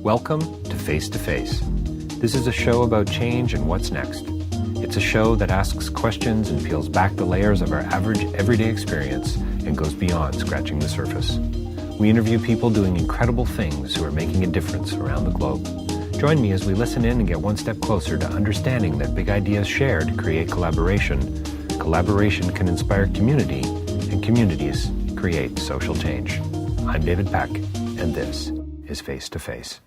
Welcome to Face to Face. This is a show about change and what's next. It's a show that asks questions and peels back the layers of our average everyday experience and goes beyond scratching the surface. We interview people doing incredible things who are making a difference around the globe. Join me as we listen in and get one step closer to understanding that big ideas shared create collaboration. Collaboration can inspire community, and communities create social change. I'm David Peck, and this is Face to Face.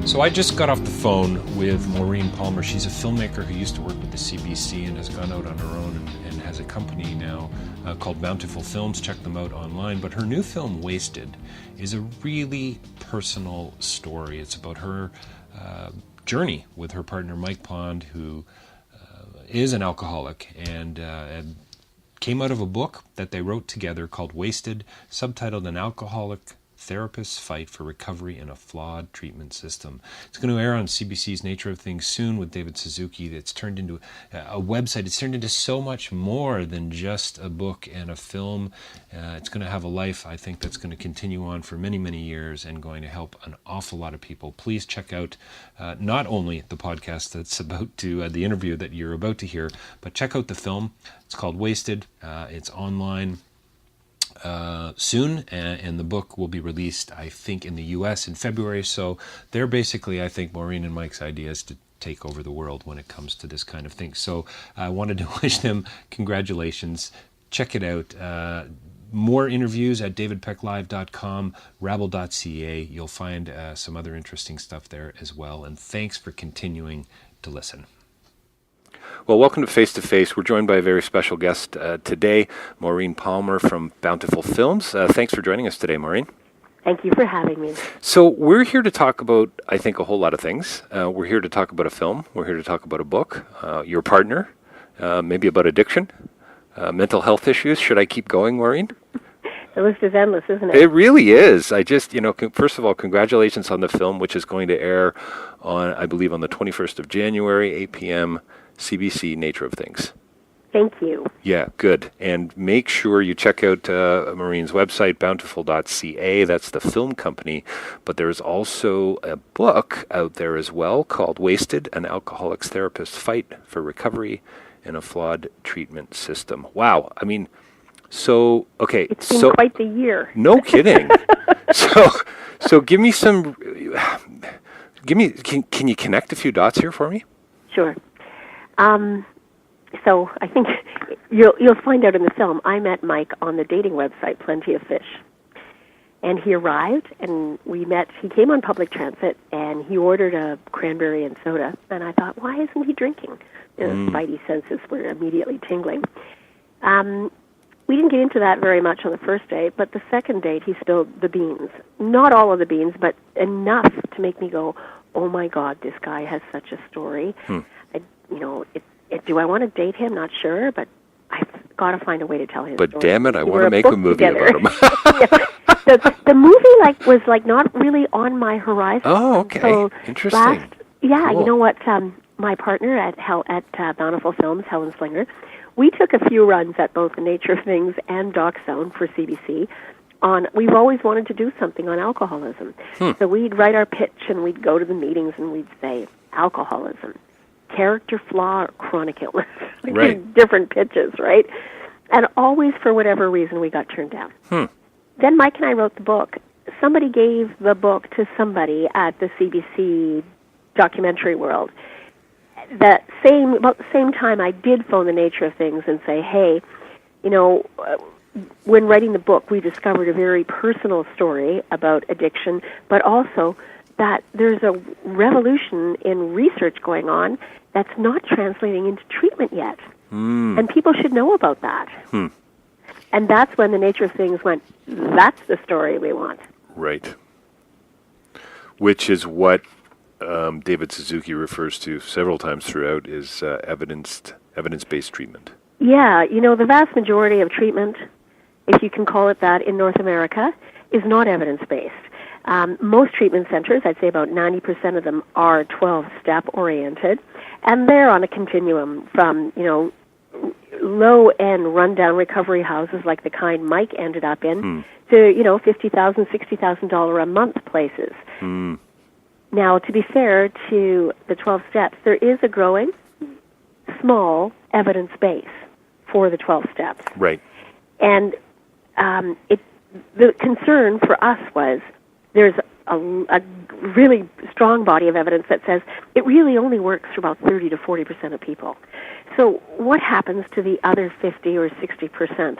So I just got off the phone with Maureen Palmer. She's a filmmaker who used to work with the CBC and has gone out on her own and has a company now called Bountiful Films. Check them out online. But her new film, Wasted, is a really personal story. It's about her journey with her partner, Mike Pond, who is an alcoholic and came out of a book that they wrote together called Wasted, subtitled An Alcoholic Therapist's Fight for Recovery in a Flawed Treatment System. It's going to air on CBC's Nature of Things soon with David Suzuki. It's turned into a website. It's turned into so much more than just a book and a film. It's going to have a life, I think, that's going to continue on for many, many years and going to help an awful lot of people. Please check out not only the podcast that's about to, the interview that you're about to hear, but check out the film. It's called Wasted. It's online soon, and the book will be released, I think, in the U.S. in February. So they're basically, I think, Maureen and Mike's ideas to take over the world when it comes to this kind of thing. So I wanted to wish them congratulations. Check it out. More interviews at davidpecklive.com, rabble.ca. You'll find some other interesting stuff there as well. And thanks for continuing to listen. Well, welcome to Face to Face. We're joined by a very special guest today, Maureen Palmer from Bountiful Films. Thanks for joining us today, Maureen. Thank you for having me. So we're here to talk about, I think, a whole lot of things. We're here to talk about a film. We're here to talk about a book, your partner, maybe about addiction, mental health issues. Should I keep going, Maureen? The list is endless, isn't it? It really is. I just, first of all, congratulations on the film, which is going to air on, I believe, on the 21st of January, 8 p.m., CBC, Nature of Things. Thank you. Yeah, good. And make sure you check out Maureen's website, bountiful.ca. That's the film company. But there's also a book out there as well called Wasted, An Alcoholic's Therapist's Fight for Recovery in a Flawed Treatment System. Wow. I mean, so, okay. It's been quite the year. No kidding. So give me some, can you connect a few dots here for me? Sure. So I think you'll find out in the film, I met Mike on the dating website, Plenty of Fish. And he arrived, and we met. He came on public transit, and he ordered a cranberry and soda. And I thought, why isn't he drinking? His spidey senses were immediately tingling. We didn't get into that very much on the first date, but the second date, he spilled the beans. Not all of the beans, but enough to make me go, oh, my God, this guy has such a story. Do I want to date him? Not sure, but I've got to find a way to tell his story. But damn it, I want to make a movie together. about him. The movie was not really on my horizon. Oh, okay. So interesting. Cool. You know what? My partner at Bountiful Films, Helen Slinger, we took a few runs at both the Nature of Things and Doc Zone for CBC. We've always wanted to do something on alcoholism. So we'd write our pitch and we'd go to the meetings and we'd say, alcoholism, character flaw, or chronic illness. Right. Different pitches, right? And always, for whatever reason, we got turned down. Then Mike and I wrote the book. Somebody gave the book to somebody at the CBC documentary world. About the same time, I did phone the Nature of Things and say, hey, when writing the book, we discovered a very personal story about addiction, but also that there's a revolution in research going on that's not translating into treatment yet. And people should know about that. And that's when the Nature of Things went, that's the story we want. Right. Which is what David Suzuki refers to several times throughout is evidence-based treatment. Yeah, the vast majority of treatment, if you can call it that, in North America, is not evidence-based. Most treatment centers, I'd say about 90% of them, are 12-step oriented, and they're on a continuum from, low-end rundown recovery houses like the kind Mike ended up in to, $50,000, $60,000 a month places. Now, to be fair to the 12 steps, there is a growing, small evidence base for the 12 steps. Right. And the concern for us was there's a really strong body of evidence that says it really only works for about 30 to 40% of people. So what happens to the other 50 or 60%?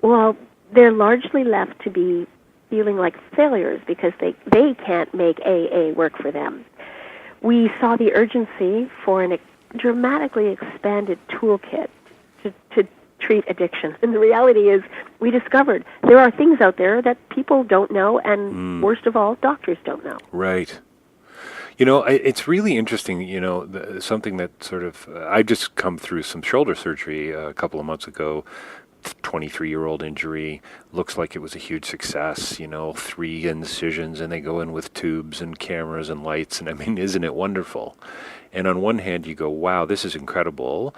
Well, they're largely left to be feeling like failures because they can't make AA work for them. We saw the urgency for a dramatically expanded toolkit to treat addiction. And the reality is we discovered there are things out there that people don't know, and worst of all, doctors don't know. Right. It's really interesting, something that sort of, I just come through some shoulder surgery a couple of months ago, 23-year-old injury, looks like it was a huge success, 3 incisions, and they go in with tubes and cameras and lights, and I mean, isn't it wonderful? And on one hand, you go, wow, this is incredible,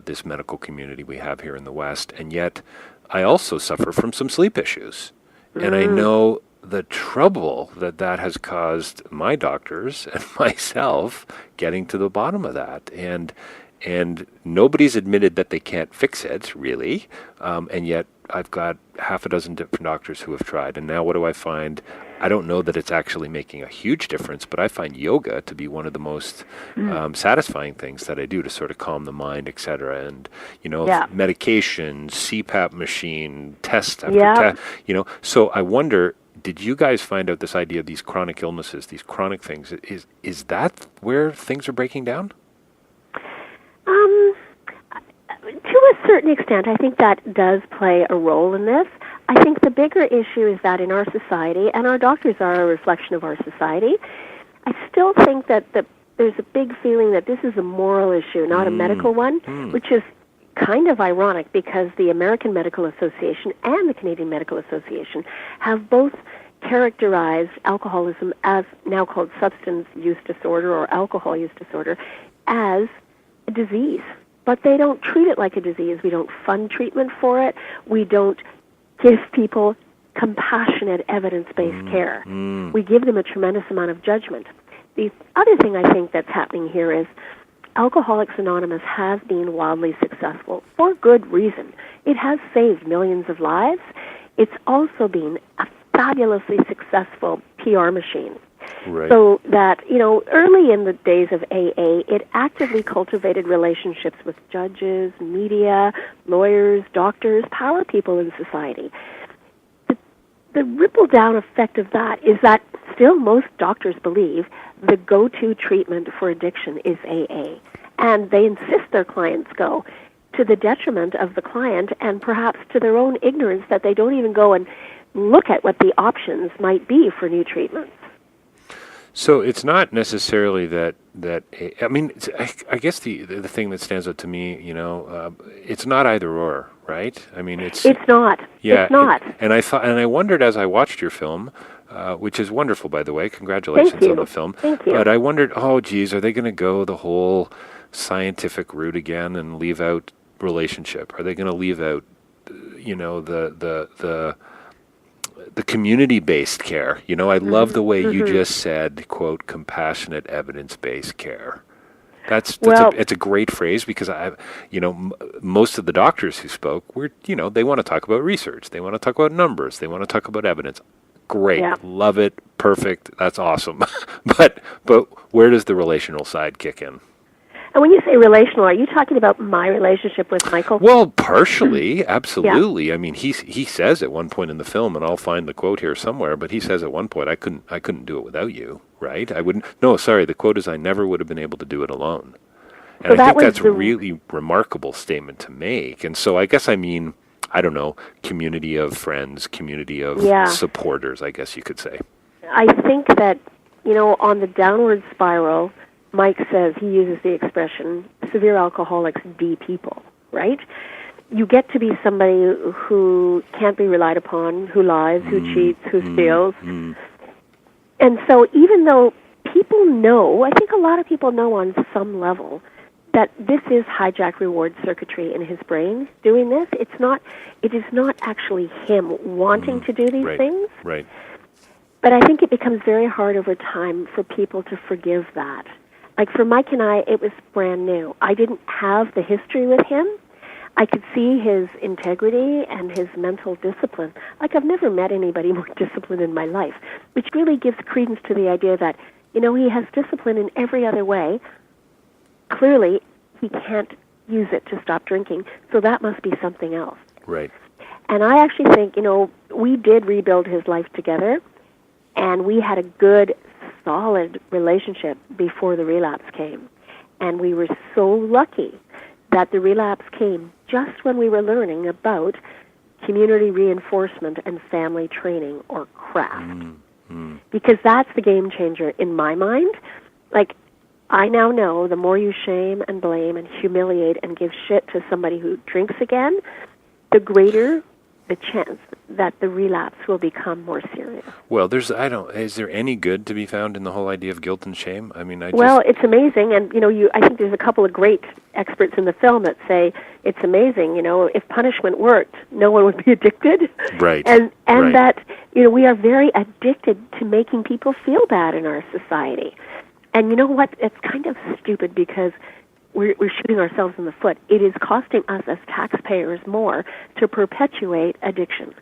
this medical community we have here in the West, and yet I also suffer from some sleep issues. And I know the trouble that has caused my doctors and myself getting to the bottom of that. And nobody's admitted that they can't fix it, really. And yet I've got half a dozen different doctors who have tried. And now what do I find? I don't know that it's actually making a huge difference, but I find yoga to be one of the most satisfying things that I do to sort of calm the mind, et cetera. And, medication, CPAP machine, test after test, So I wonder, did you guys find out this idea of these chronic illnesses, these chronic things? Is that where things are breaking down? To a certain extent, I think that does play a role in this. I think the bigger issue is that in our society, and our doctors are a reflection of our society, I still think that there's a big feeling that this is a moral issue, not a medical one, which is kind of ironic because the American Medical Association and the Canadian Medical Association have both characterized alcoholism, as now called substance use disorder or alcohol use disorder, as a disease. But they don't treat it like a disease. We don't fund treatment for it. We don't give people compassionate, evidence-based care. We give them a tremendous amount of judgment. The other thing I think that's happening here is Alcoholics Anonymous has been wildly successful for good reason. It has saved millions of lives. It's also been a fabulously successful PR machine. Right. So that, early in the days of AA, it actively cultivated relationships with judges, media, lawyers, doctors, power people in society. The ripple-down effect of that is that still most doctors believe the go-to treatment for addiction is AA, and they insist their clients go, to the detriment of the client and perhaps to their own ignorance that they don't even go and look at what the options might be for new treatments. So it's not necessarily that I mean, I guess the thing that stands out to me, it's not either or, right? I mean, it's not. Yeah, it's not. And I wondered as I watched your film, which is wonderful, by the way. Congratulations on the film. Thank you. But I wondered, are they going to go the whole scientific route again and leave out relationship? Are they going to leave out, the community-based care? I love the way you just said, quote, compassionate, evidence-based care. It's a great phrase because most of the doctors who spoke they want to talk about research, they want to talk about numbers, they want to talk about evidence. Great, love it, perfect, that's awesome. but where does the relational side kick in? And when you say relational, are you talking about my relationship with Michael? Well, partially, absolutely. Yeah. I mean, he says at one point in the film, and I'll find the quote here somewhere, but he says at one point, I couldn't do it without you, right? I wouldn't. No, sorry. The quote is, I never would have been able to do it alone. And I think that's a really remarkable statement to make. And so I guess I mean, I don't know, community of friends, community of supporters, I guess you could say. I think that, on the downward spiral, Mike says, he uses the expression, severe alcoholics de-people, right? You get to be somebody who can't be relied upon, who lies, who cheats, who steals. And so even though people know, I think a lot of people know on some level that this is hijack reward circuitry in his brain doing this. It is not actually him wanting to do these things. Right. But I think it becomes very hard over time for people to forgive that. Like for Mike and I, it was brand new. I didn't have the history with him. I could see his integrity and his mental discipline. Like I've never met anybody more disciplined in my life, which really gives credence to the idea that, he has discipline in every other way. Clearly, he can't use it to stop drinking, so that must be something else. Right. And I actually think, we did rebuild his life together, and we had a good, solid relationship before the relapse came. And we were so lucky that the relapse came just when we were learning about community reinforcement and family training, or craft. Because that's the game changer in my mind. Like, I now know the more you shame and blame and humiliate and give shit to somebody who drinks again, the greater the chance that the relapse will become more serious. Well, is there any good to be found in the whole idea of guilt and shame? I mean, it's amazing, and I think there's a couple of great experts in the film that say it's amazing. If punishment worked, no one would be addicted. Right. And right. that we are very addicted to making people feel bad in our society. And you know what? It's kind of stupid because we're shooting ourselves in the foot. It is costing us as taxpayers more to perpetuate addiction.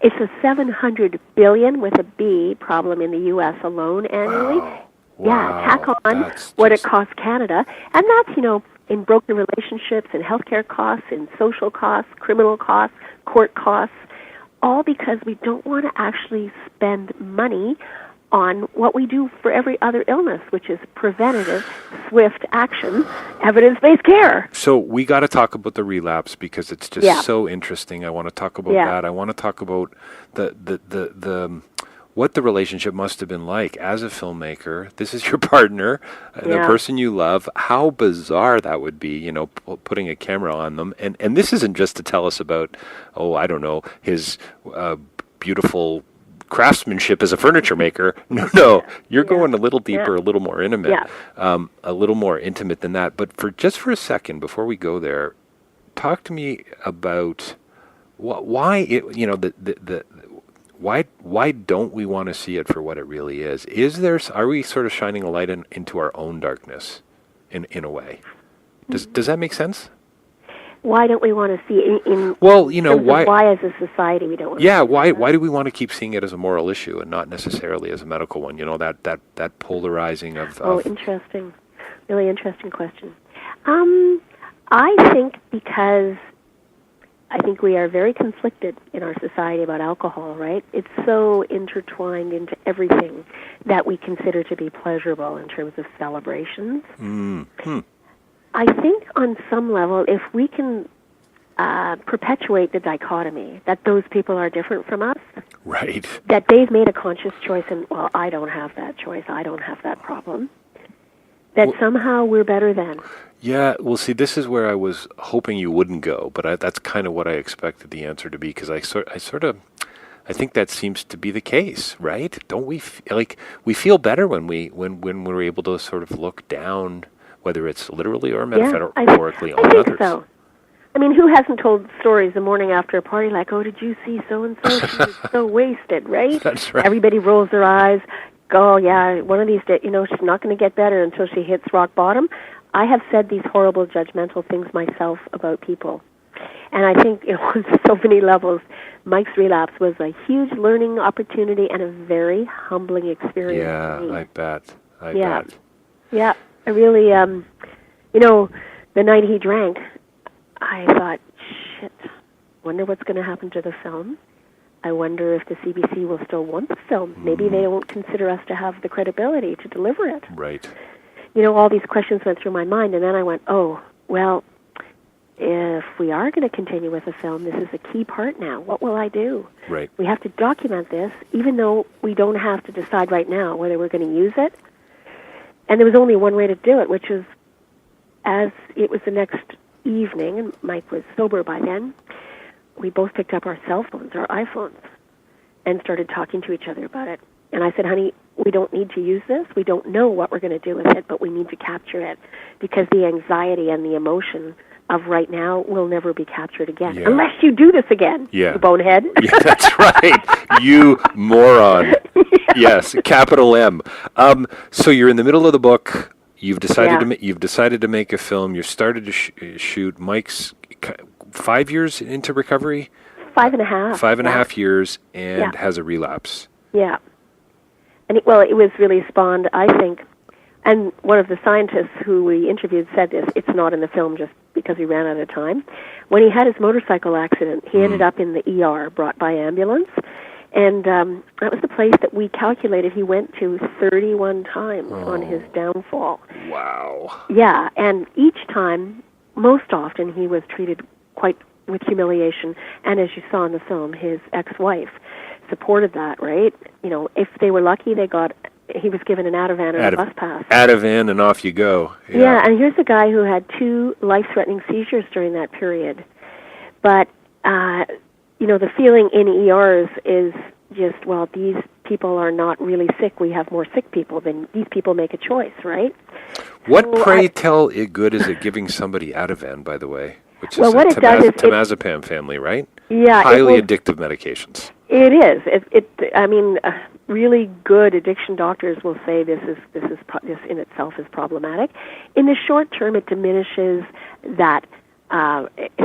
It's a $700 billion with a B problem in the U.S. alone annually. Wow. Yeah, tack on what it costs Canada. And that's, in broken relationships, in healthcare costs, in social costs, criminal costs, court costs, all because we don't want to actually spend money on what we do for every other illness, which is preventative, swift action, evidence-based care. So we got to talk about the relapse because it's just so interesting. I want to talk about that. I want to talk about the what the relationship must have been like as a filmmaker. This is your partner, the person you love. How bizarre that would be, putting a camera on them. And this isn't just to tell us about, his beautiful craftsmanship as a furniture maker. No, you're going a little deeper, a little more intimate, a little more intimate than that. But for a second, before we go there, talk to me about why why don't we want to see it for what it really is? Are we sort of shining a light into our own darkness in a way? Does that make sense? Why don't we want to see it why as a society we don't want to see it? Why do we want to keep seeing it as a moral issue and not necessarily as a medical one? That polarizing of interesting. Really interesting question. I think because I think we are very conflicted in our society about alcohol, right? It's so intertwined into everything that we consider to be pleasurable in terms of celebrations. Mm-hmm. I think on some level, if we can perpetuate the dichotomy that those people are different from us, right? That they've made a conscious choice and, I don't have that choice, I don't have that problem, that somehow we're better than. Yeah, well, see, this is where I was hoping you wouldn't go, but that's kind of what I expected the answer to be, because I think that seems to be the case, right? Don't we we feel better when we're able to sort of look down, whether it's literally or metaphorically, on others. I think so. I mean, who hasn't told stories the morning after a party like, oh, did you see so-and-so? She was so wasted, right? That's right. Everybody rolls their eyes. Oh, yeah, one of these days, she's not going to get better until she hits rock bottom. I have said these horrible judgmental things myself about people. And I think, on so many levels, Mike's relapse was a huge learning opportunity and a very humbling experience. Yeah, for me. I bet. I bet. Yeah. I really, the night he drank, I thought, shit, wonder what's going to happen to the film. I wonder if the CBC will still want the film. Maybe they won't consider us to have the credibility to deliver it. Right. All these questions went through my mind, and then I went, if we are going to continue with the film, this is a key part now. What will I do? Right. We have to document this, even though we don't have to decide right now whether we're going to use it. And there was only one way to do it, which is, as it was the next evening, and Mike was sober by then, we both picked up our cell phones, our iPhones, and started talking to each other about it. And I said, honey, we don't need to use this. We don't know what we're going to do with it, but we need to capture it because the anxiety and the emotion of right now will never be captured again. Yeah. Unless you do this again, you bonehead. Yeah, that's right. You moron. Yes, capital M. So you're in the middle of the book. You've decided to make a film. You started to shoot. Mike's 5 years into recovery? 5.5. 5.5 years and has a relapse. Yeah. And it was really spawned, I think, and one of the scientists who we interviewed said this, it's not in the film just because he ran out of time. When he had his motorcycle accident, he ended up in the ER, brought by ambulance, and that was the place that we calculated he went to 31 times on his downfall. Wow. Yeah, and each time, most often, he was treated quite with humiliation, and as you saw in the film, his ex-wife supported that, right? You know, if they were lucky, he was given an Ativan and a bus pass. Ativan and off you go. Yeah, and here's a guy who had 2 life-threatening seizures during that period. But, the feeling in ERs is just, well, these people are not really sick. We have more sick people than these people make a choice, right? What, pray tell, good is it giving somebody Ativan, by the way? Which is what it does is temazepam family, right? Yeah. Highly addictive medications. It is. Really good addiction doctors will say this in itself is problematic. In the short term, it diminishes that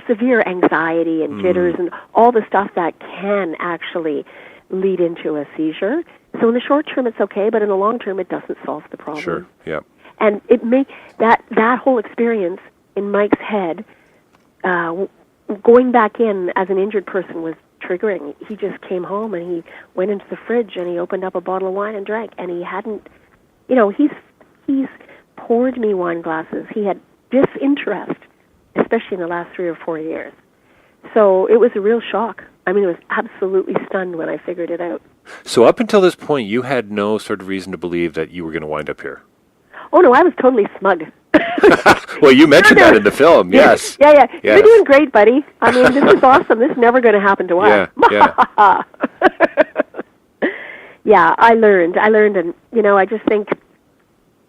severe anxiety and jitters and all the stuff that can actually lead into a seizure. So in the short term, it's okay, but in the long term, it doesn't solve the problem. Sure. Yeah. And it makes that whole experience in Mike's head, going back in as an injured person was triggering. He just came home and he went into the fridge and he opened up a bottle of wine and drank, and he hadn't, he's poured me wine glasses. He had disinterest, especially in the last 3 or 4 years. So it was a real shock. I was absolutely stunned when I figured it out. So up until this point, you had no sort of reason to believe that you were going to wind up here? Oh, no, I was totally smug. Well, you mentioned that in the film, yes. Yeah. Yes. You're doing great, buddy. This is awesome. This is never going to happen to us. Yeah. Yeah, I learned, and, I just think,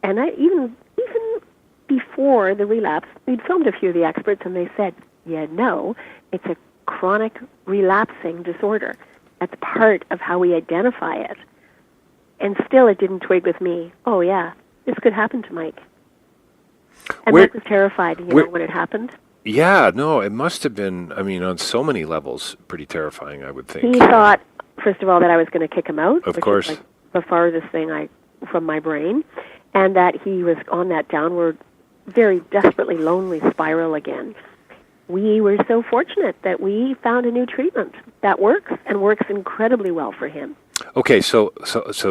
and even before the relapse, we'd filmed a few of the experts, and they said, it's a chronic relapsing disorder. That's part of how we identify it. And still it didn't twig with me. Oh, yeah, this could happen to Mike. And Mike was terrified, when it happened. Yeah, no, it must have been, on so many levels, pretty terrifying, I would think. He thought, first of all, that I was going to kick him out. Of course. Which is the farthest thing from my brain. And that he was on that downward, very desperately lonely spiral again. We were so fortunate that we found a new treatment that works, and works incredibly well for him. Okay, so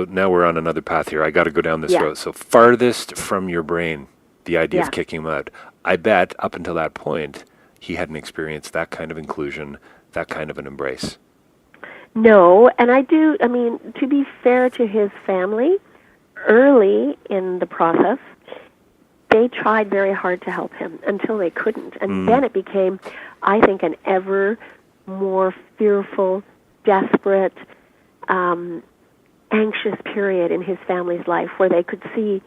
now we're on another path here. I got to go down this road. So farthest from your brain, the idea of kicking him out. I bet up until that point, he hadn't experienced that kind of inclusion, that kind of an embrace. No, and to be fair to his family, early in the process, they tried very hard to help him until they couldn't. And then it became, I think, an ever more fearful, desperate, anxious period in his family's life where they could see,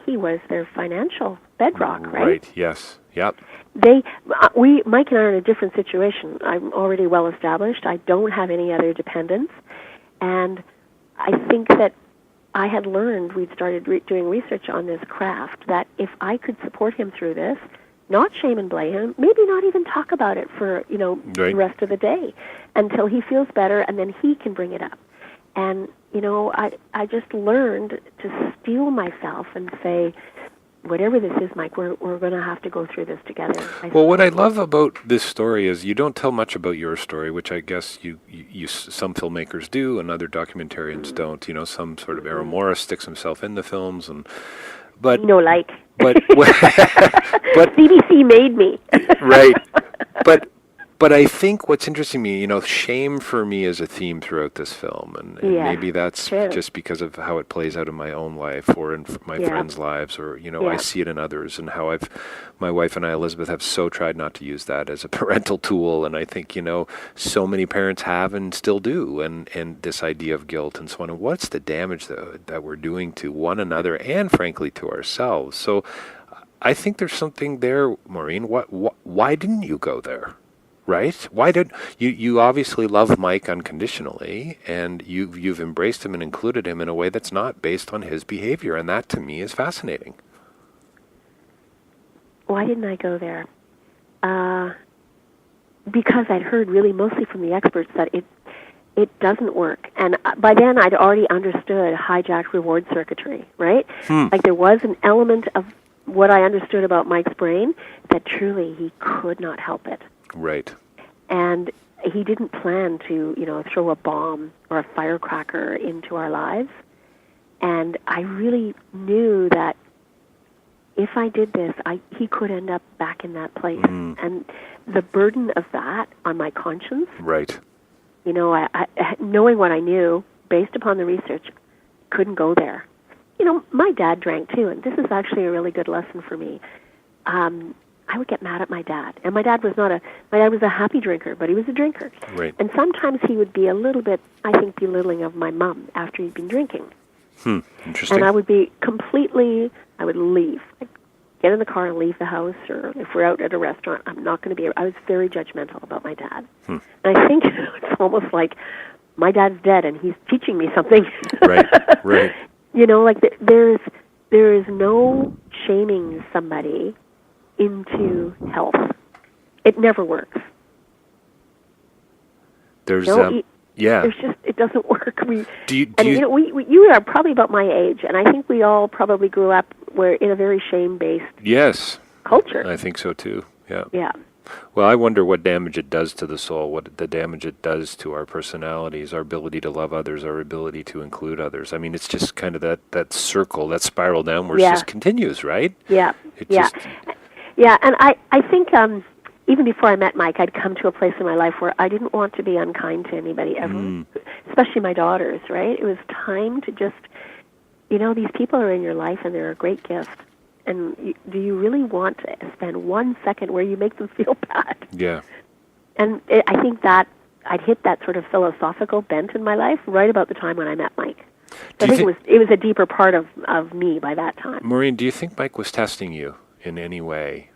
he was their financial bedrock, right? Right, yes, yep. Mike and I are in a different situation. I'm already well established. I don't have any other dependents. And I think that I had learned, we'd started doing research on this craft, that if I could support him through this, not shame and blame him, maybe not even talk about it for, the rest of the day until he feels better, and then he can bring it up. And, I just learned to steel myself and say, whatever this is, Mike, we're going to have to go through this together. Well, what I love about this story is you don't tell much about your story, which I guess you some filmmakers do and other documentarians don't. Some sort of Aramora sticks himself in the films, but but CBC made me right. But But I think what's interesting to me, shame for me is a theme throughout this film, and maybe that's just because of how it plays out in my own life or in my friends' lives, or I see it in others, and how my wife and I, Elizabeth, have so tried not to use that as a parental tool, and I think so many parents have and still do, and this idea of guilt and so on. And what's the damage that we're doing to one another and frankly to ourselves? So I think there's something there, Maureen. Why didn't you go there? Right? Why did you obviously love Mike unconditionally, and you've embraced him and included him in a way that's not based on his behavior, and that to me is fascinating. Why didn't I go there? Because I'd heard really mostly from the experts that it doesn't work, and by then I'd already understood hijacked reward circuitry. Right? Like there was an element of what I understood about Mike's brain that truly he could not help it. Right. And he didn't plan to, throw a bomb or a firecracker into our lives. And I really knew that if I did this, he could end up back in that place. And the burden of that on my conscience, right? I knowing what I knew based upon the research, couldn't go there. My dad drank too, and this is actually a really good lesson for me. I would get mad at my dad, and my dad was a happy drinker, but he was a drinker. Right. And sometimes he would be a little bit, I think, belittling of my mom after he'd been drinking. Interesting. And I would I would leave. I'd get in the car and leave the house, or if we're out at a restaurant, I was very judgmental about my dad. And I think it's almost like my dad's dead and he's teaching me something. Right. There is no shaming somebody into health. It never works. There's it doesn't work. You you are probably about my age, and I think we all probably grew up in a very shame-based culture. I think so too. Yeah. Well, I wonder what damage it does to the soul, what the damage it does to our personalities, our ability to love others, our ability to include others. I mean, it's just kind of that circle, that spiral downwards just continues, right? Yeah. And I think even before I met Mike, I'd come to a place in my life where I didn't want to be unkind to anybody ever, especially my daughters, right? It was time to just, these people are in your life and they're a great gift. And do you really want to spend 1 second where you make them feel bad? Yeah. And I think that I'd hit that sort of philosophical bent in my life right about the time when I met Mike. So I think it was a deeper part of me by that time. Maureen, do you think Mike was testing you in any way?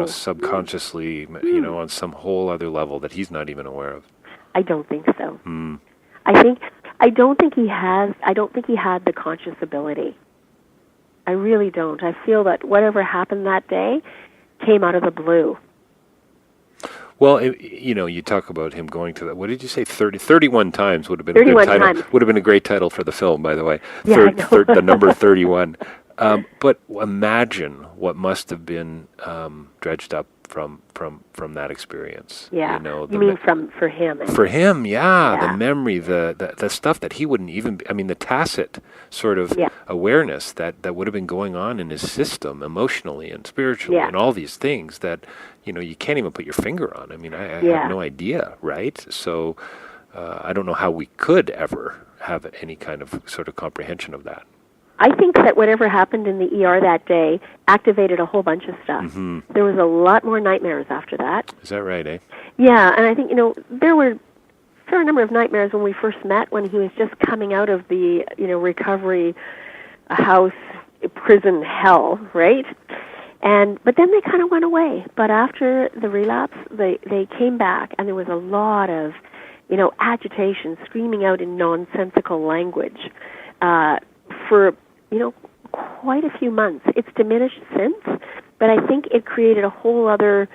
Subconsciously, on some whole other level that he's not even aware of? I don't think so. I don't think he had the conscious ability. I really don't. I feel that whatever happened that day came out of the blue. Well, you talk about him going to that. What did you say? 31 times would have been a good title. Times. Would have been a great title for the film, by the way. Yeah, the number 31. But imagine what must have been dredged up from that experience. Yeah, you mean for him? For him, the memory, the stuff that he wouldn't even. The tacit sort of awareness that would have been going on in his system, emotionally and spiritually, and all these things that you can't even put your finger on. I have no idea, right? So I don't know how we could ever have any kind of sort of comprehension of that. I think that whatever happened in the ER that day activated a whole bunch of stuff. Mm-hmm. There was a lot more nightmares after that. Is that right, eh? Yeah, and I think, there were a fair number of nightmares when we first met, when he was just coming out of the, recovery house, prison hell, right? But then they kind of went away. But after the relapse, they came back, and there was a lot of, agitation, screaming out in nonsensical language for quite a few months. It's diminished since, but I think it created a whole other,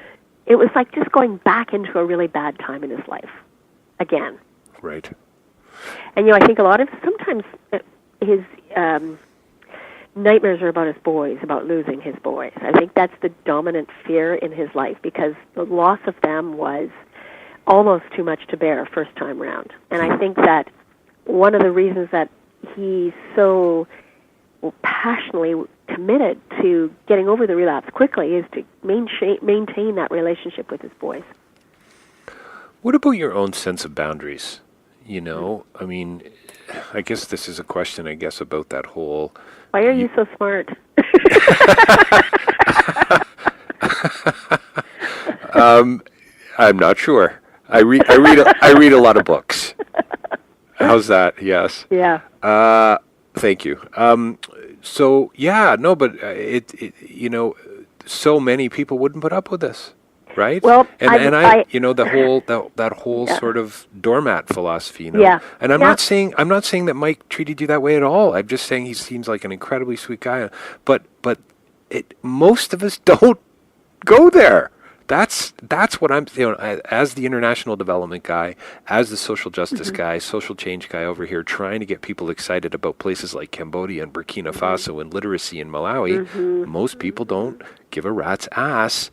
it was like just going back into a really bad time in his life again. Right. And, I think sometimes his nightmares are about his boys, about losing his boys. I think that's the dominant fear in his life, because the loss of them was almost too much to bear first time round. And I think that one of the reasons that he's so passionately committed to getting over the relapse quickly is to maintain that relationship with his boys. What about your own sense of boundaries? You know, I mean, I guess this is a question, about that whole... Why are you so smart? I'm not sure. I read a lot of books. How's that? Yes. Yeah. Thank you. So yeah, no, but so many people wouldn't put up with this, right? Well, I that whole sort of doormat philosophy, Yeah. And I'm not saying that Mike treated you that way at all. I'm just saying he seems like an incredibly sweet guy. But most of us don't go there. That's what I'm, as the international development guy, as the social justice guy, social change guy over here, trying to get people excited about places like Cambodia and Burkina Faso and literacy in Malawi. Most people don't give a rat's ass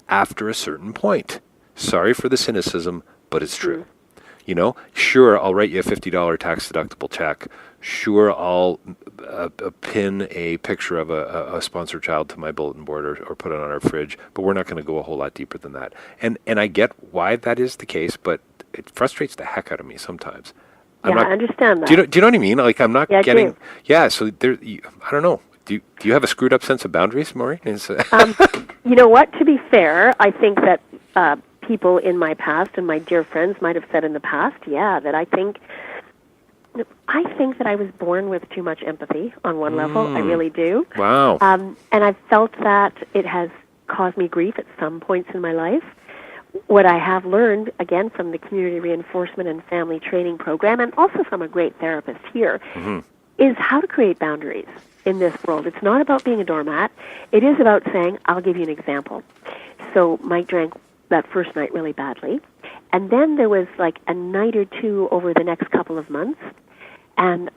after a certain point. Sorry for the cynicism, but it's true. Sure, I'll write you a $50 tax-deductible check. Sure, I'll pin a picture of a sponsored child to my bulletin board or put it on our fridge, but we're not going to go a whole lot deeper than that. And I get why that is the case, but it frustrates the heck out of me sometimes. I understand that. Do you know what I mean? Like, I'm not getting... I do. Yeah, so I don't know. Do you have a screwed up sense of boundaries, Maureen? You know what? To be fair, I think that people in my past and my dear friends might have said in the past, that I think that I was born with too much empathy on one level. I really do. Wow. And I've felt that it has caused me grief at some points in my life. What I have learned, again, from the community reinforcement and family training program, and also from a great therapist here, is how to create boundaries in this world. It's not about being a doormat. It is about saying, I'll give you an example. So Mike drank that first night really badly. And then there was like a night or two over the next couple of months. And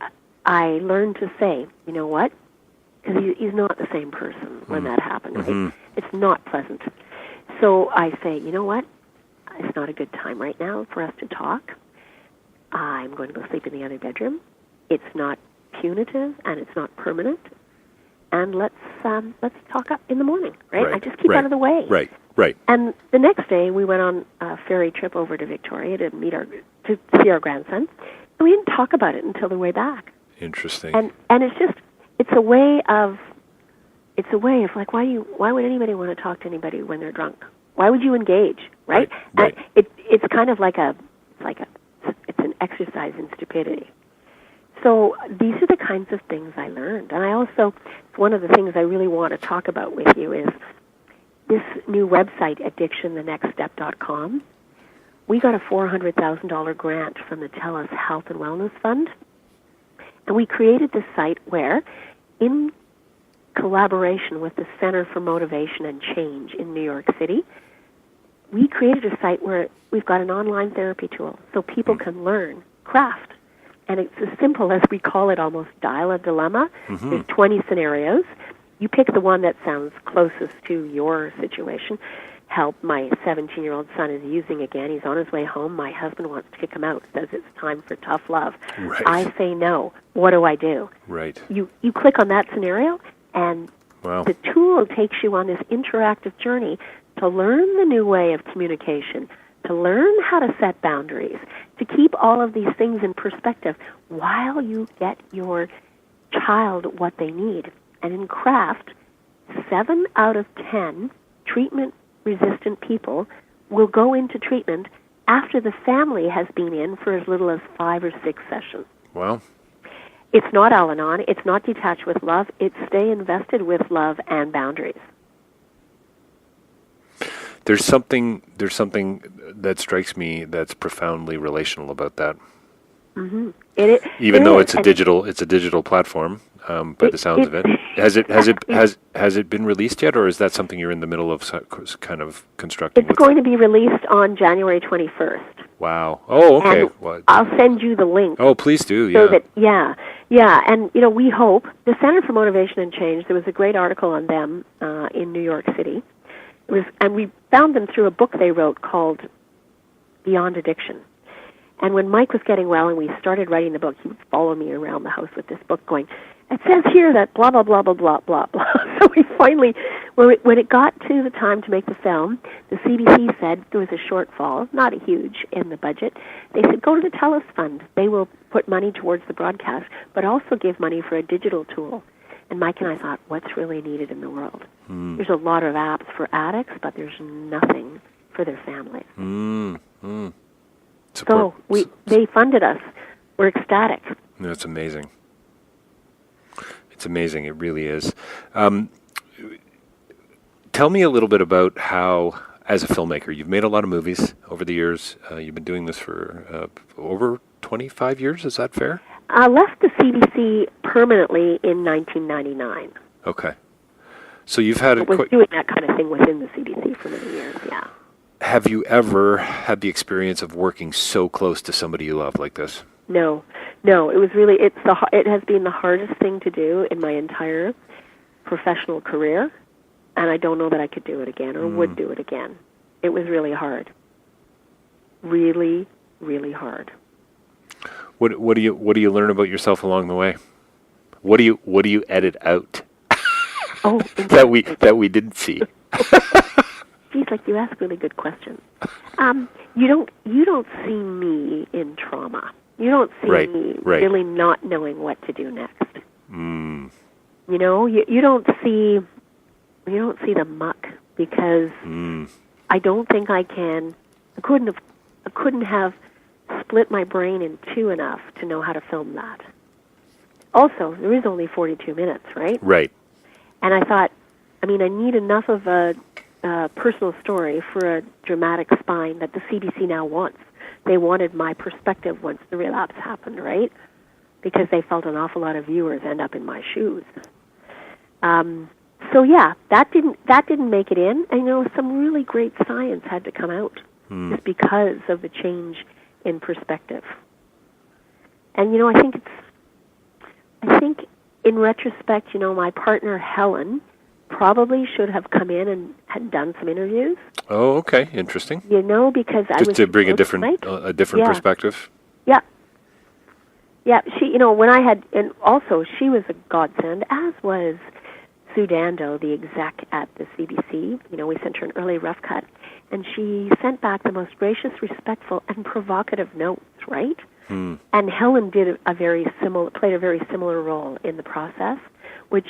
I learned to say, you know what? Because he's not the same person when that happened, right? It's not pleasant. So I say, you know what? It's not a good time right now for us to talk. I'm going to go sleep in the other bedroom. It's not punitive and it's not permanent. And let's talk up in the morning, right? I just keep out of the way. Right. And the next day, we went on a ferry trip over to Victoria to see our grandson. And we didn't talk about it until the way back. Interesting. And it's a way of like, why would anybody want to talk to anybody when they're drunk? Why would you engage, right? Right. It's kind of like it's an exercise in stupidity. So these are the kinds of things I learned. And I also, one of the things I really want to talk about with you is this new website, addictionthenextstep.com. We got a $400,000 grant from the TELUS Health and Wellness Fund. And we created this site where, in collaboration with the Center for Motivation and Change in New York City, we created a site where we've got an online therapy tool so people can learn craft. And it's as simple as we call it almost dial a dilemma. There's 20 scenarios. You pick the one that sounds closest to your situation. Help, my 17-year-old son is using again. He's on his way home. My husband wants to kick him out, says it's time for tough love. Right. I say no. What do I do? Right. You click on that scenario, and the tool takes you on this interactive journey to learn the new way of communication, to learn how to set boundaries, to keep all of these things in perspective while you get your child what they need. And in craft, 7 out of 10 treatment-resistant people will go into treatment after the family has been in for as little as 5 or 6 sessions. Wow. It's not Al-Anon. It's not detached with love. It's stay invested with love and boundaries. There's something that strikes me that's profoundly relational about that. Even though it's a digital platform, by the sounds of it. Has it been released yet, or is that something you're in the middle of kind of constructing? It's going to be released on January 21st. Wow. Oh, okay. And I'll send you the link. Oh, please do. So that, and we hope the Center for Motivation and Change. There was a great article on them in New York City. And we found them through a book they wrote called Beyond Addiction. And when Mike was getting well and we started writing the book, he would follow me around the house with this book going, it says here that blah, blah, blah, blah, blah, blah, blah. So we finally, when it got to the time to make the film, the CBC said there was a shortfall, not huge, in the budget. They said, go to the TELUS Fund. They will put money towards the broadcast, but also give money for a digital tool. And Mike and I thought, what's really needed in the world? There's a lot of apps for addicts, but there's nothing for their families. So they funded us. We're ecstatic. That's amazing. It's amazing. It really is. Tell me a little bit about how, as a filmmaker, you've made a lot of movies over the years. You've been doing this for over 25 years. Is that fair? I left the CBC permanently in 1999. Okay. So you've had... was doing that kind of thing within the CBC for many years, yeah. Have you ever had the experience of working so close to somebody you love like this? No. It was really... it has been the hardest thing to do in my entire professional career, and I don't know that I could do it again or would do it again. It was really hard. Really, really hard. What do you learn about yourself along the way? What do you edit out? Oh, that we didn't see. Geez, like you ask really good questions. You don't see me in trauma. You don't see me really not knowing what to do next. You know, you don't see the muck because I don't think I couldn't have split my brain in two enough to know how to film that. Also, there is only 42 minutes, right? Right. And I thought, I need enough of a personal story for a dramatic spine that the CBC now wants. They wanted my perspective once the relapse happened, right? Because they felt an awful lot of viewers end up in my shoes. So yeah, that didn't make it in. And some really great science had to come out just because of the change in perspective. And I think in retrospect, my partner Helen probably should have come in and had done some interviews. Oh, okay, interesting. Because I was just to bring a different perspective. Yeah. Yeah, she, when I had, and also she was a godsend, as was Sue Dando, the exec at the CBC. We sent her an early rough cut, and she sent back the most gracious, respectful, and provocative notes, right? And Helen played a very similar role in the process, which,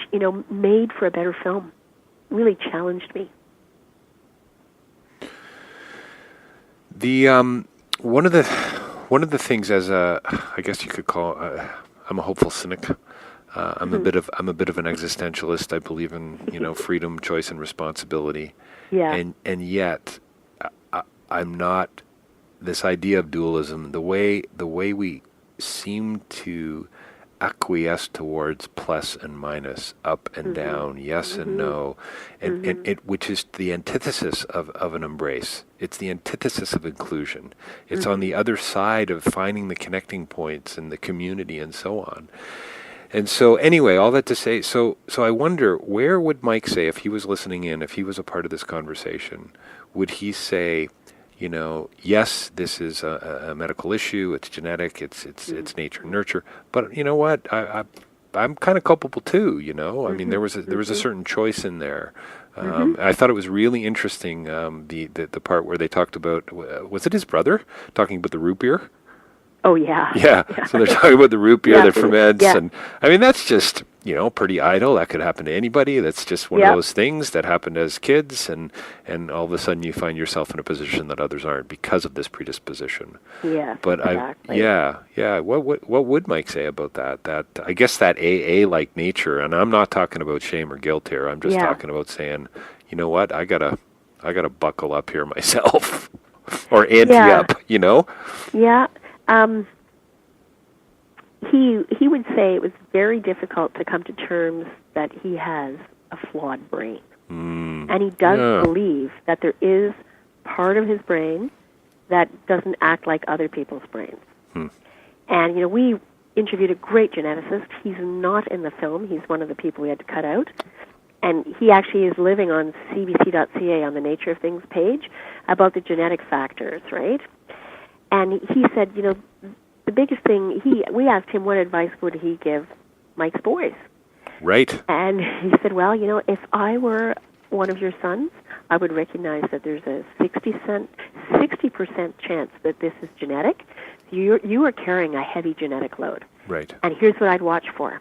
made for a better film, really challenged me. The one of the things, as I guess you could call, I'm a hopeful cynic. I'm a bit of an existentialist. I believe in freedom, choice, and responsibility. Yeah. And yet, I'm not. This idea of dualism, the way we seem to acquiesce towards plus and minus, up and down, yes and no, and it which is the antithesis of an embrace. It's the antithesis of inclusion. It's on the other side of finding the connecting points and the community and so on. And so anyway, all that to say, so I wonder, where would Mike say, if he was listening in, if he was a part of this conversation, would he say, yes, this is a medical issue, it's genetic, it's nature and nurture, but you know what, I'm kind of culpable too, there was a certain choice in there. I thought it was really interesting, the part where they talked about, was it his brother, talking about the root beer? Oh, yeah. Yeah. So they're talking about the root beer that ferments. Yeah. And that's just, pretty idle. That could happen to anybody. That's just one of those things that happened as kids. And all of a sudden you find yourself in a position that others aren't because of this predisposition. Yeah. But exactly. What would Mike say about that? That, I guess, that AA-like nature, and I'm not talking about shame or guilt here. I'm just talking about saying, you know what, I gotta buckle up here myself or ante up, Yeah. He would say it was very difficult to come to terms that he has a flawed brain. And he does believe that there is part of his brain that doesn't act like other people's brains. And, we interviewed a great geneticist. He's not in the film. He's one of the people we had to cut out. And he actually is living on cbc.ca on the Nature of Things page about the genetic factors, right? And he said, the biggest thing, we asked him what advice would he give Mike's boys, Right. And he said, well, if I were one of your sons, I would recognize that there's a 60% chance that this is genetic. You are carrying a heavy genetic load. Right. And here's what I'd watch for.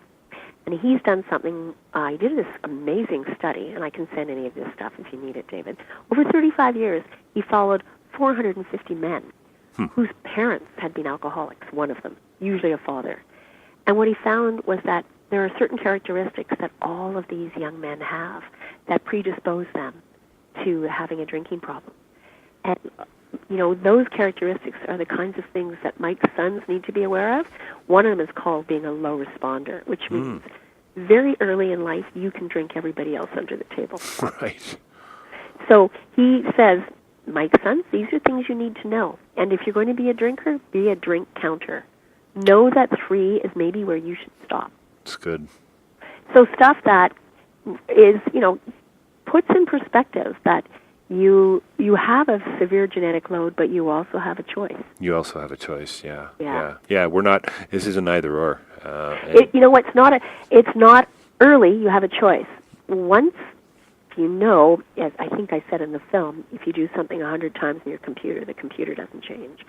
And he's done something, he did this amazing study, and I can send any of this stuff if you need it, David. Over 35 years, he followed 450 men whose parents had been alcoholics, one of them, usually a father. And what he found was that there are certain characteristics that all of these young men have that predispose them to having a drinking problem. And, those characteristics are the kinds of things that Mike's sons need to be aware of. One of them is called being a low responder, which means very early in life you can drink everybody else under the table. Right. So he says, Mike's sons, these are things you need to know. And if you're going to be a drinker, be a drink counter. Know that 3 is maybe where you should stop. That's good. So stuff that is, puts in perspective that you have a severe genetic load, but you also have a choice. You also have a choice, yeah. Yeah. Yeah, we're not, this is an either or. It's not early, you have a choice. Once as I think I said in the film, if you do something 100 times in your computer, the computer doesn't change.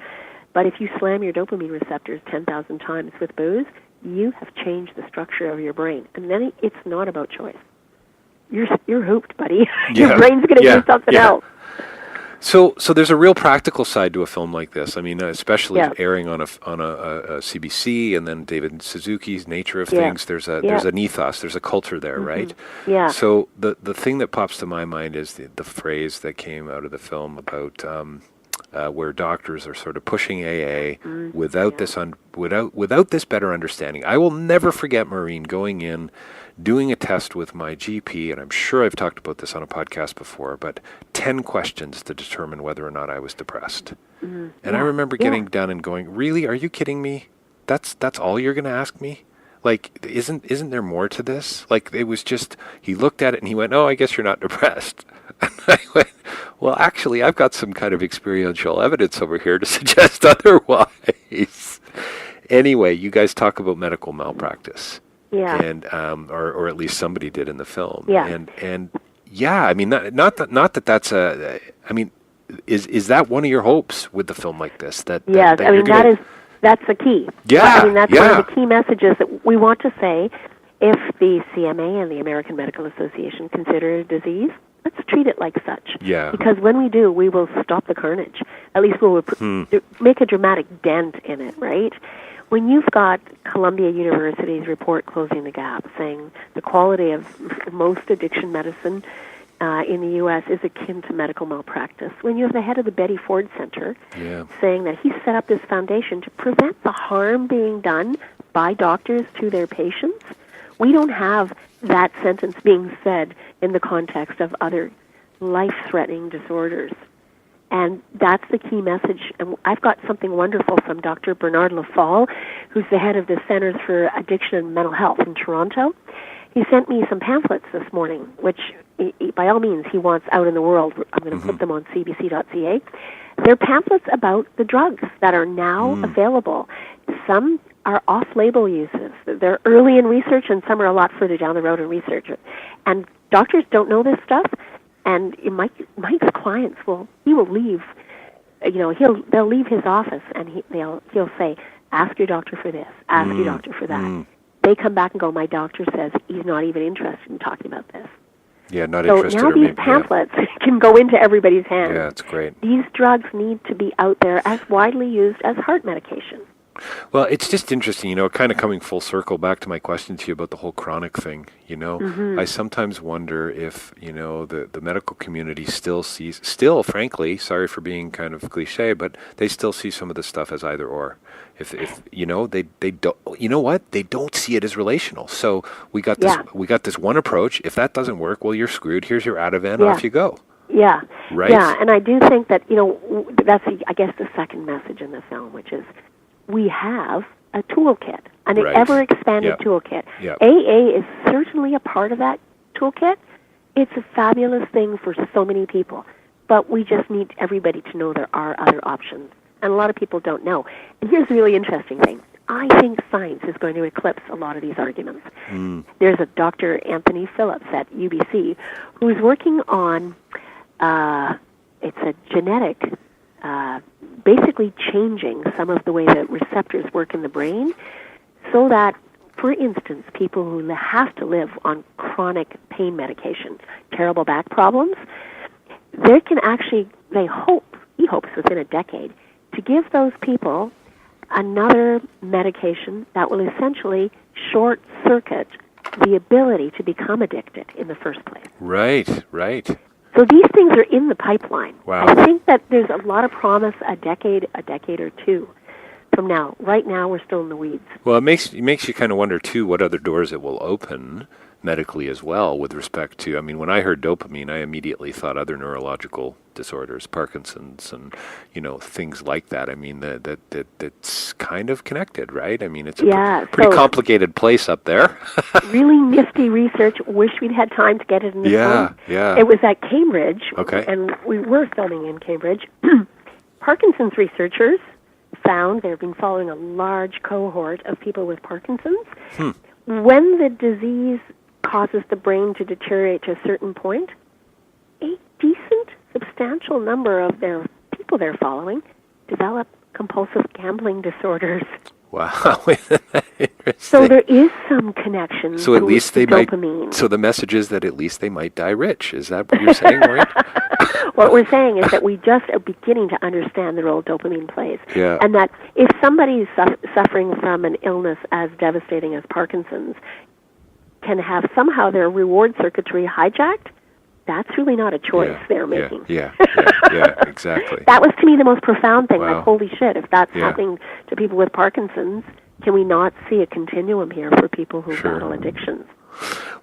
But if you slam your dopamine receptors 10,000 times with booze, you have changed the structure of your brain. And then it's not about choice. You're hooped, buddy. Your brain's going to do something else. So there's a real practical side to a film like this. I mean, especially airing on a CBC, and then David Suzuki's Nature of Things. There's an ethos, there's a culture there, right? Yeah. So the thing that pops to my mind is the phrase that came out of the film about where doctors are sort of pushing AA without this better understanding. I will never forget, Maureen, going in, doing a test with my GP, and I'm sure I've talked about this on a podcast before, but 10 questions to determine whether or not I was depressed. And I remember getting done and going, really, are you kidding me? That's all you're going to ask me? Like, isn't there more to this? Like, it was just, he looked at it and he went, oh, I guess you're not depressed. And I went, well, actually, I've got some kind of experiential evidence over here to suggest otherwise. Anyway, you guys talk about medical malpractice. Yeah. And or at least somebody did in the film. Yeah. And yeah, I mean, not that that's a. I mean, is that one of your hopes with the film like this? That's the key. Yeah. I mean, that's one of the key messages that we want to say. If the CMA and the American Medical Association consider it a disease, let's treat it like such. Yeah. Because when we do, we will stop the carnage. At least we'll make a dramatic dent in it, right? When you've got Columbia University's report Closing the Gap saying the quality of most addiction medicine in the U.S. is akin to medical malpractice, when you have the head of the Betty Ford Center saying that he set up this foundation to prevent the harm being done by doctors to their patients, we don't have that sentence being said in the context of other life-threatening disorders. And that's the key message. And I've got something wonderful from Dr. Bernard Lafall, who's the head of the Centers for Addiction and Mental Health in Toronto. He sent me some pamphlets this morning, which, by all means, he wants out in the world. I'm going to put them on cbc.ca. They're pamphlets about the drugs that are now available. Some are off-label uses. They're early in research, and some are a lot further down the road in research. And doctors don't know this stuff. And Mike's clients will leave, they'll leave his office and he'll say, ask your doctor for this, ask your doctor for that. They come back and go, my doctor says he's not even interested in talking about this. Yeah, not interested. So now these pamphlets can go into everybody's hands. Yeah, that's great. These drugs need to be out there as widely used as heart medication. Well, it's just interesting, kind of coming full circle back to my question to you about the whole chronic thing, I sometimes wonder if, the medical community still, frankly, sorry for being kind of cliche, but they still see some of this stuff as either or. If they don't, they don't see it as relational. So we got this one approach. If that doesn't work, well, you're screwed. Here's your Ativan, off you go. Yeah. Right. Yeah, and I do think that, that's, I guess, the second message in the film, which is, we have a toolkit, an ever-expanded toolkit. Yep. AA is certainly a part of that toolkit. It's a fabulous thing for so many people, but we just need everybody to know there are other options, and a lot of people don't know. And here's the really interesting thing. I think science is going to eclipse a lot of these arguments. There's a Dr. Anthony Phillips at UBC who's working on, it's a genetic, basically changing some of the way that receptors work in the brain so that, for instance, people who have to live on chronic pain medication, terrible back problems, they can actually, he hopes within a decade, to give those people another medication that will essentially short-circuit the ability to become addicted in the first place. Right. So these things are in the pipeline. Wow. I think that there's a lot of promise a decade or two from now. Right now, we're still in the weeds. Well, it makes you kind of wonder, too, what other doors it will open medically as well with respect to, I mean, when I heard dopamine, I immediately thought other neurological disorders, Parkinson's and, things like that. I mean, that's kind of connected, right? I mean, it's a pretty complicated place up there. Really nifty research. Wish we'd had time to get it in the film. Yeah. It was at Cambridge, okay, and we were filming in Cambridge. Parkinson's researchers found they've been following a large cohort of people with Parkinson's. When the disease causes the brain to deteriorate to a certain point, a decent, substantial number of their people they're following develop compulsive gambling disorders. Wow. So there is some connection so at least they dopamine. Might, so the message is that at least they might die rich. Is that what you're saying, Maureen? What we're saying is that we just are beginning to understand the role dopamine plays. Yeah. And that if somebody is suffering from an illness as devastating as Parkinson's can have somehow their reward circuitry hijacked, that's really not a choice they're making. Yeah, exactly. That was, to me, the most profound thing. Wow. Like, holy shit, if that's happening to people with Parkinson's, can we not see a continuum here for people who battle addictions?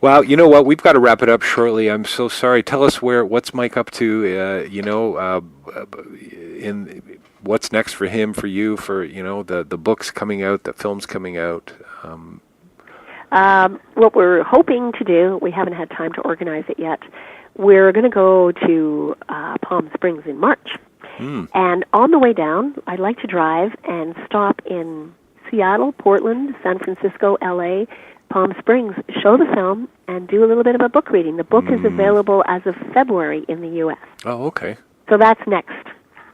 Well, you know what? We've got to wrap it up shortly. I'm so sorry. Tell us what's Mike up to, in what's next for him, for you, for, the book's coming out, the film's coming out. What we're hoping to do, we haven't had time to organize it yet, we're going to go to Palm Springs in March. And on the way down, I'd like to drive and stop in Seattle, Portland, San Francisco, LA, Palm Springs, show the film, and do a little bit of a book reading. The book is available as of February in the U.S. Oh, okay. So that's next.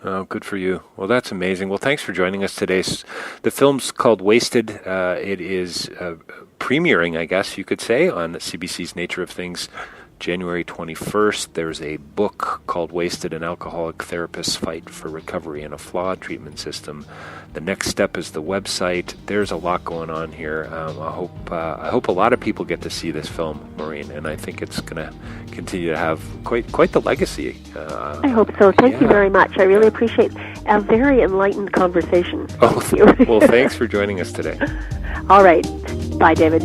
Oh, good for you. Well, that's amazing. Well, thanks for joining us today. The film's called Wasted. It is premiering, I guess you could say, on CBC's Nature of Things, January 21st. There's a book called Wasted, An Alcoholic Therapist's Fight for Recovery in a Flawed Treatment System. The next step is the website. There's a lot going on here. I hope a lot of people get to see this film, Maureen, and I think it's going to continue to have quite the legacy. I hope so. Thank you very much. I really appreciate a very enlightened conversation. Well, thanks for joining us today. All right. Bye, David.